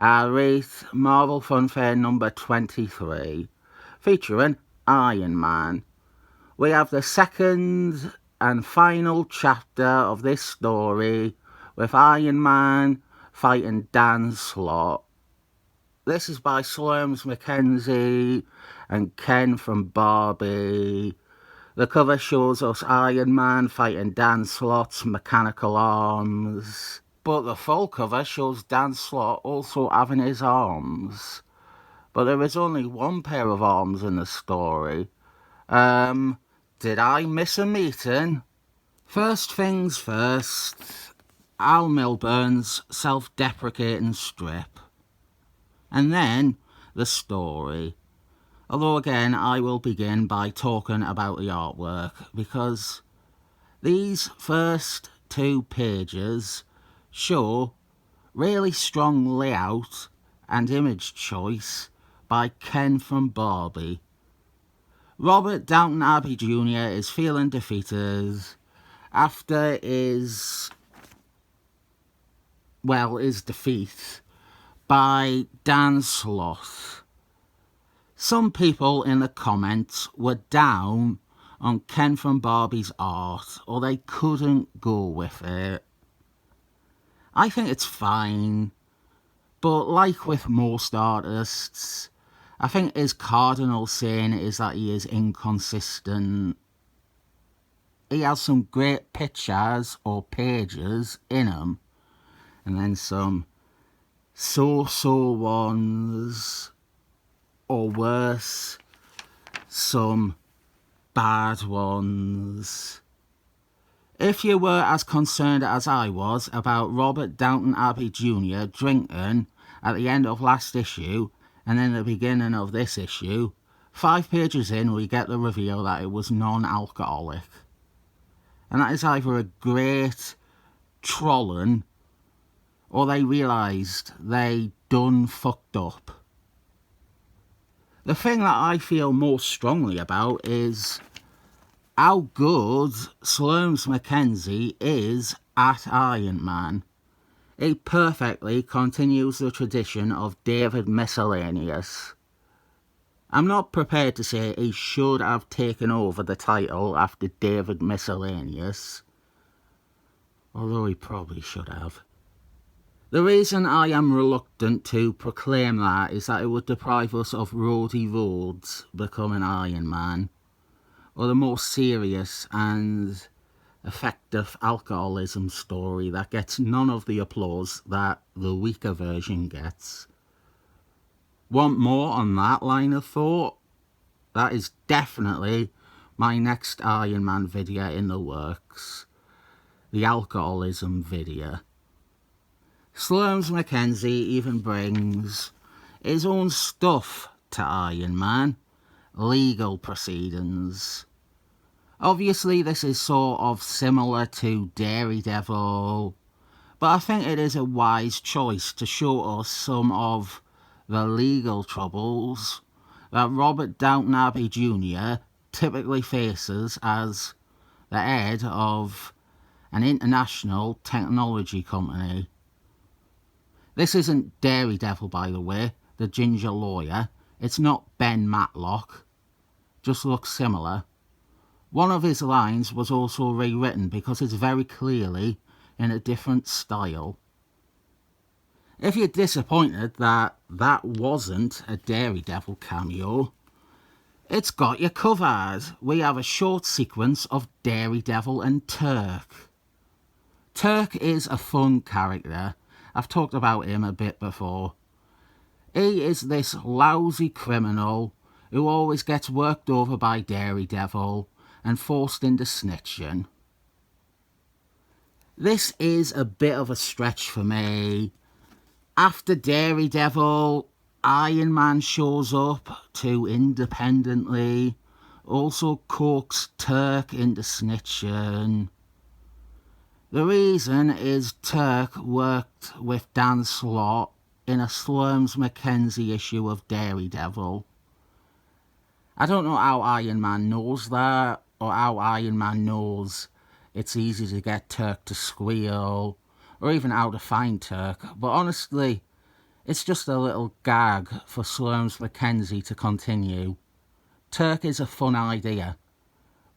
I rate Marvel Funfare number 23, featuring Iron Man. We have the second and final chapter of this story with Iron Man fighting Dan Slott. This is by Slurms McKenzie and Ken from Barbie. The cover shows us Iron Man fighting Dan Slott's mechanical arms. But the full cover shows Dan Slott also having his arms. But there is only one pair of arms in the story. Did I miss a meeting? First things first, Al Milburn's self-deprecating strip. And then the story. Although again, I will begin by talking about the artwork, because these first 2 pages show really strong layout and image choice by Ken from Barbie. Robert Downton Abbey Jr. is feeling defeated after his defeat by Dan Slott. Some people in the comments were down on Ken from Barbie's art, or they couldn't go with it. I think it's fine, but like with most artists, I think his cardinal sin is that he is inconsistent. He has some great pictures or pages in him, and then some so-so ones, or worse, some bad ones. If you were as concerned as I was about Robert Downton Abbey Jr. drinking at the end of last issue and then the beginning of this issue, 5 pages in we get the reveal that it was non-alcoholic. And that is either a great trolling or they realised they done fucked up. The thing that I feel most strongly about is how good Slurms McKenzie is at Iron Man. He perfectly continues the tradition of David Miscellaneous. I'm not prepared to say he should have taken over the title after David Miscellaneous, although he probably should have. The reason I am reluctant to proclaim that is that it would deprive us of Rhodey Rhodes becoming Iron Man, or the more serious and effective alcoholism story that gets none of the applause that the weaker version gets. Want more on that line of thought? That is definitely my next Iron Man video in the works. The alcoholism video. Slurms McKenzie even brings his own stuff to Iron Man. Legal proceedings. Obviously this is sort of similar to Daredevil, but I think it is a wise choice to show us some of the legal troubles that Robert Downton Abbey Jr. typically faces as the head of an international technology company. This isn't Daredevil, by the way, the ginger lawyer. It's not Ben Matlock. Just looks similar. One of his lines was also rewritten because it's very clearly in a different style. If you're disappointed that that wasn't a Daredevil cameo, it's got you covered. We have a short sequence of Daredevil and Turk. Turk is a fun character. I've talked about him a bit before. He is this lousy criminal who always gets worked over by Daredevil and forced into snitching. This is a bit of a stretch for me. After Daredevil, Iron Man shows up to independently also coax Turk into snitching. The reason is Turk worked with Dan Slott in a Slurms McKenzie issue of Daredevil. I don't know how Iron Man knows that, or how Iron Man knows it's easy to get Turk to squeal, or even how to find Turk, but honestly, It's just a little gag for Sloane's McKenzie to continue. Turk is a fun idea.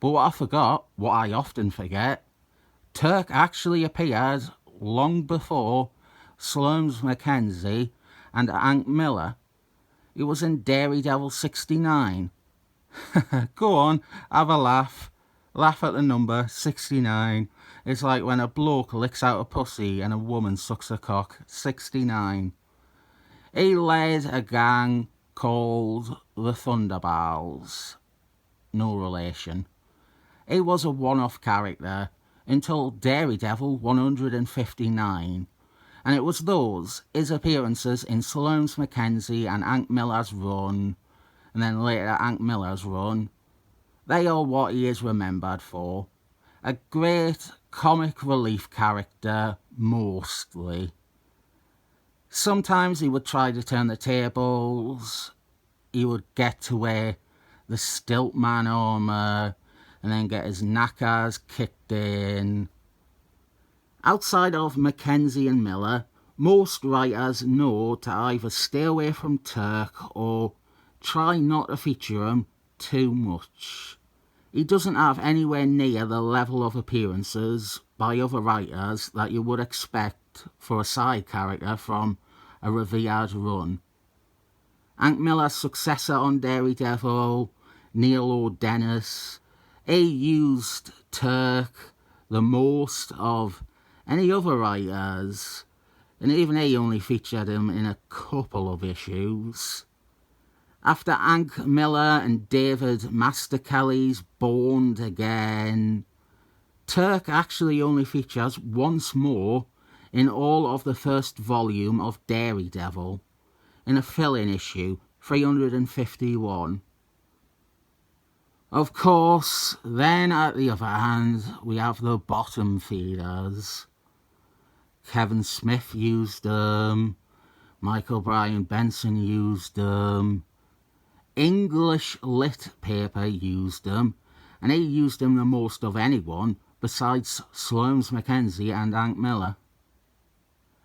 But what I forgot, what I often forget, Turk actually appeared long before Sloane's McKenzie and Hank Miller. He was in Daredevil 69. Go on, have a laugh. Laugh at the number 69. It's like when a bloke licks out a pussy and a woman sucks a cock. 69. He led a gang called the Thunderbals. No relation. He was a one-off character until Daredevil 159. And it was those, his appearances in Sloane's McKenzie and Hank Miller's run, and then later Hank Miller's run, they are what he is remembered for. A great comic relief character, mostly. Sometimes he would try to turn the tables. He would get to wear the Stiltman armour and then get his knackers kicked in. Outside of McKenzie and Miller, most writers know to either stay away from Turk or try not to feature him too much. He doesn't have anywhere near the level of appearances by other writers that you would expect for a side character from a revered run. Hank Miller's successor on Daredevil, Neil O'Dennis, he used Turk the most of any other writers, and even he only featured him in a couple of issues. After Hank Miller and David Masterkelly's Born Again, Turk actually only features once more in all of the first volume of Daredevil, in a fill-in issue, 351. Of course, then at the other hand, we have the bottom feeders. Kevin Smith used them, Michael Bryan Benson used them, English lit paper used them, and he used them the most of anyone besides Sloane's McKenzie and Hank Miller.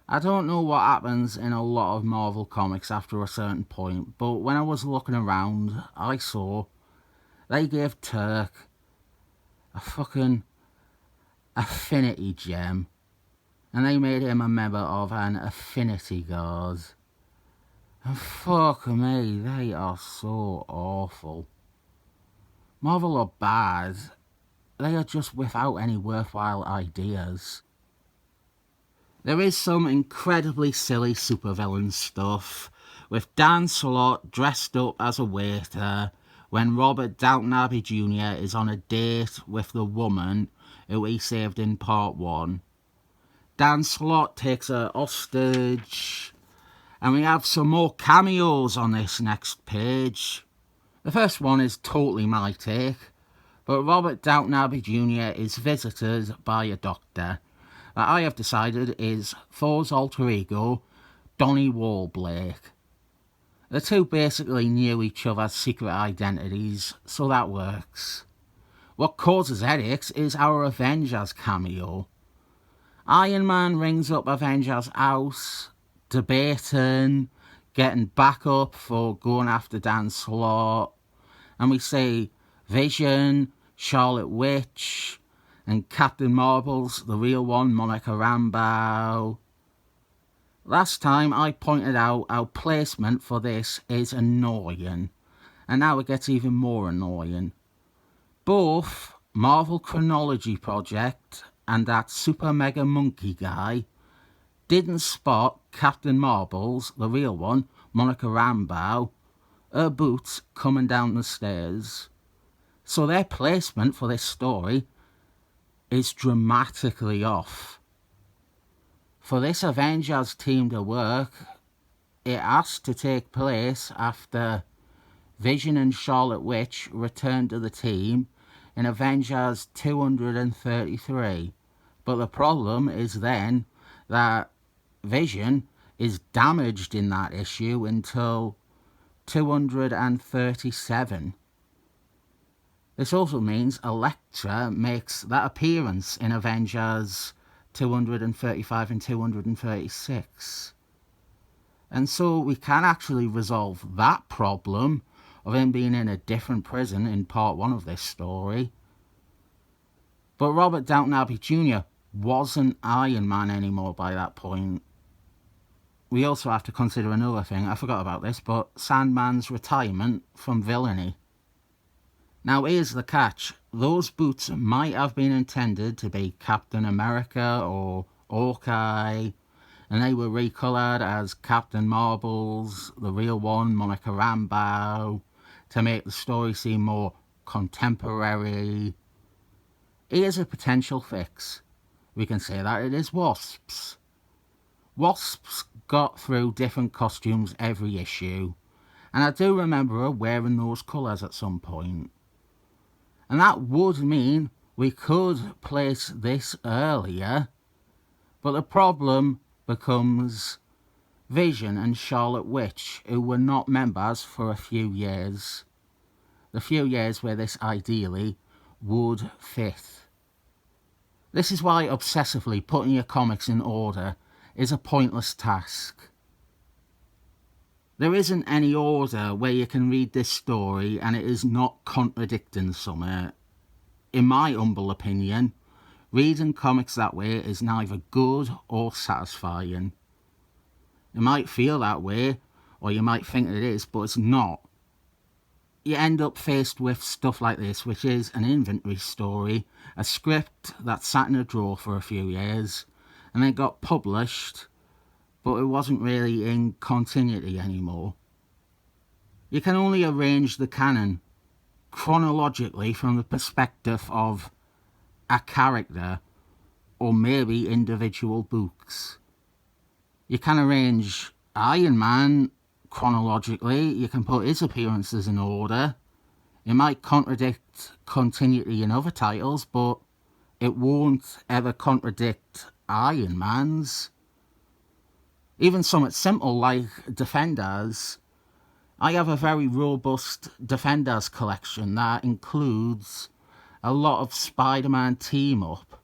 I don't know what happens in a lot of Marvel comics after a certain point, but when I was looking around, I saw they gave Turk a fucking affinity gem, and they made him a member of an affinity guard. And fuck me, they are so awful. Marvel are bad. They are just without any worthwhile ideas. There is some incredibly silly supervillain stuff, with Dan Slott dressed up as a waiter when Robert Downton Abbey Jr. is on a date with the woman who he saved in part 1. Dan Slott takes her hostage, and we have some more cameos on this next page. The first one is totally my take, but Robert Downton Abbey Jr. is visited by a doctor that I have decided is Thor's alter ego, Donnie Warblake. The two basically knew each other's secret identities, so that works. What causes headaches is our Avengers cameo. Iron Man rings up Avengers' house, debating, getting back up for going after Dan Slott, and we see Vision, Charlotte Witch, and Captain Marvel's the real one, Monica Rambeau. Last time I pointed out our placement for this is annoying, and now it gets even more annoying. Both Marvel Chronology Project and that Super Mega Monkey guy didn't spot Captain Marvel's, the real one, Monica Rambeau, her boots coming down the stairs. So their placement for this story is dramatically off. For this Avengers team to work, it has to take place after Vision and Charlotte Witch return to the team in Avengers 233. But the problem is then that Vision is damaged in that issue until 237. This also means Elektra makes that appearance in Avengers 235 and 236. And so we can actually resolve that problem of him being in a different prison in part 1 of this story. But Robert Downton Abbey Jr. wasn't Iron Man anymore by that point. We also have to consider another thing, I forgot about this, but Sandman's retirement from villainy. Now here's the catch, those boots might have been intended to be Captain America or Hawkeye, and they were recoloured as Captain Marbles, the real one, Monica Rambeau, to make the story seem more contemporary. Here's a potential fix. We can say that it is Wasps. Wasps got through different costumes every issue, and I do remember her wearing those colours at some point. And that would mean we could place this earlier, but the problem becomes Vision and Charlotte Witch, who were not members for a few years. The few years where this ideally would fit. This is why obsessively putting your comics in order is a pointless task. There isn't any order where you can read this story and it is not contradicting something. In my humble opinion, reading comics that way is neither good or satisfying. It might feel that way, or you might think it is, but it's not. You end up faced with stuff like this, which is an inventory story, a script that sat in a drawer for a few years, and then got published, but it wasn't really in continuity anymore. You can only arrange the canon chronologically from the perspective of a character, or maybe individual books. You can arrange Iron Man chronologically, you can put his appearances in order. It might contradict continuity in other titles, but it won't ever contradict Iron Man's. Even something simple like Defenders. I have a very robust Defenders collection that includes a lot of Spider-Man team-up.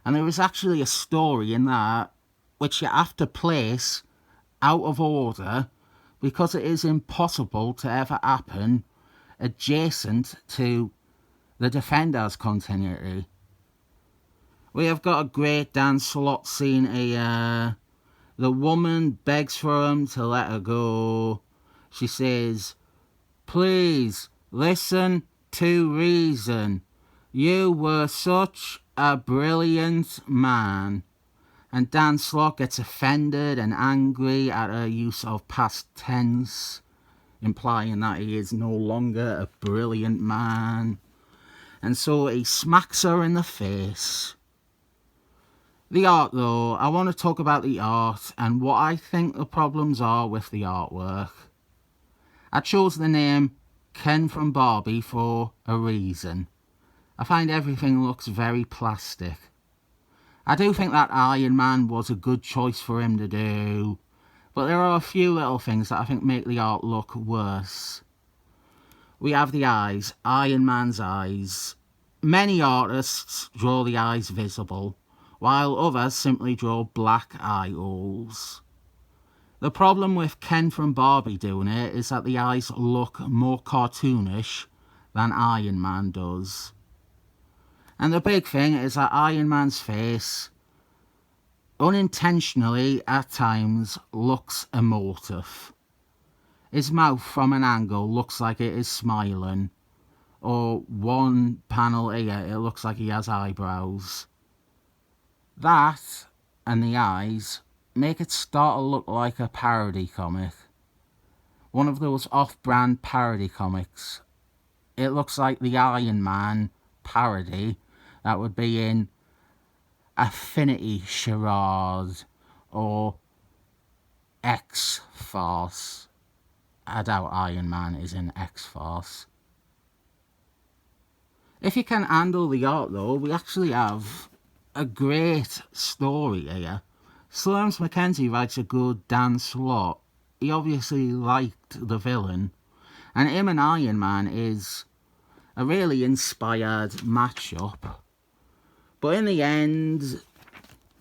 And there is actually a story in that which you have to place out of order because it is impossible to ever happen adjacent to the Defenders continuity. We have got a great Dan Slott scene here. The woman begs for him to let her go. She says, "Please, listen to reason. You were such a brilliant man." And Dan Slott gets offended and angry at her use of past tense, implying that he is no longer a brilliant man. And so he smacks her in the face. The art though, I want to talk about the art and what I think the problems are with the artwork. I chose the name Ken from Barbie for a reason. I find everything looks very plastic. I do think that Iron Man was a good choice for him to do, but there are a few little things that I think make the art look worse. We have the eyes, Iron Man's eyes. Many artists draw the eyes visible, while others simply draw black eye holes. The problem with Ken from Barbie doing it is that the eyes look more cartoonish than Iron Man does. And the big thing is that Iron Man's face, unintentionally at times, looks emotive. His mouth from an angle looks like it is smiling, or one panel here it looks like he has eyebrows. That, and the eyes, make it start to look like a parody comic. One of those off-brand parody comics. It looks like the Iron Man parody that would be in Affinity Charade or X-Force. I doubt Iron Man is in X-Force. If you can handle the art though, we actually have a great story here. Slurms McKenzie writes a good Dan Slott. He obviously liked the villain, and him and Iron Man is a really inspired matchup. But in the end,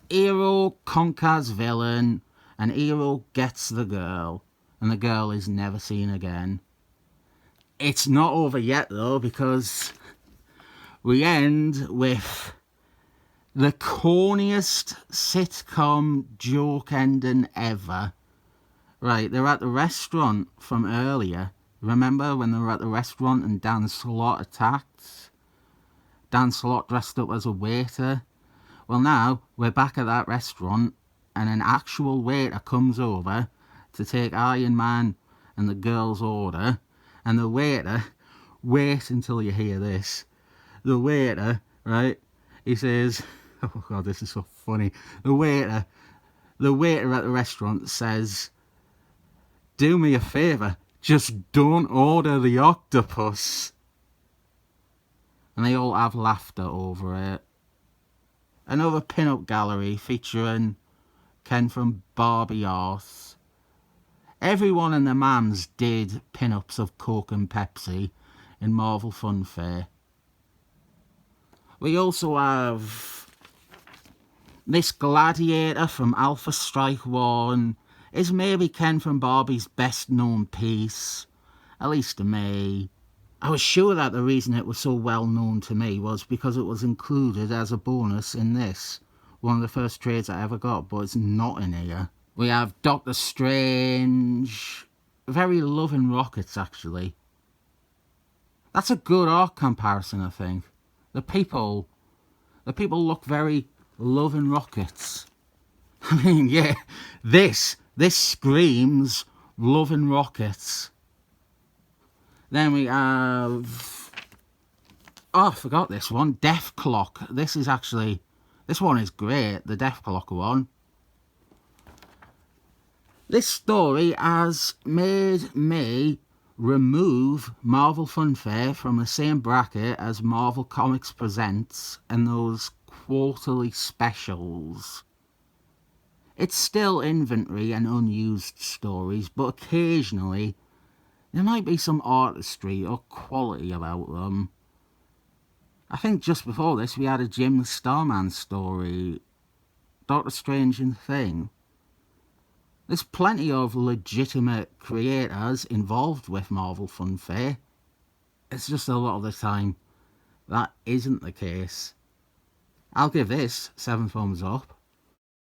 hero conquers villain, and hero gets the girl, and the girl is never seen again. It's not over yet though, because we end with the corniest sitcom joke ending ever. Right, they're at the restaurant from earlier. Remember when they were at the restaurant and Dan Slott attacked? Dan Slott dressed up as a waiter. Well, now we're back at that restaurant and an actual waiter comes over to take Iron Man and the girl's order. And the waiter, wait until you hear this. The waiter, right, he says, oh God, this is so funny. The waiter at the restaurant says, do me a favour, just don't order the octopus. And they all have laughter over it. Another pin-up gallery featuring Ken from Barbie Art. Everyone and their mums did pin-ups of Coke and Pepsi in Marvel Funfare. We also have this Gladiator from Alpha Strike 1 is maybe Ken from Barbie's best known piece, at least to me. I was sure that the reason it was so well known to me was because it was included as a bonus in this. One of the first trades I ever got, but it's not in here. We have Doctor Strange. Very Love and Rockets, actually. That's a good art comparison, I think. The people look very Love and Rockets. I mean, yeah, this screams Love and Rockets. Then we have, oh, I forgot this one, Death Clock. This one is great, the Death Clock one. This story has made me remove Marvel Funfare from the same bracket as Marvel Comics Presents and those quarterly specials. It's still inventory and unused stories, but occasionally there might be some artistry or quality about them. I think just before this we had a Jim the Starman story, Doctor Strange and Thing. There's plenty of legitimate creators involved with Marvel Funfare. It's just a lot of the time that isn't the case. I'll give this 7 thumbs up.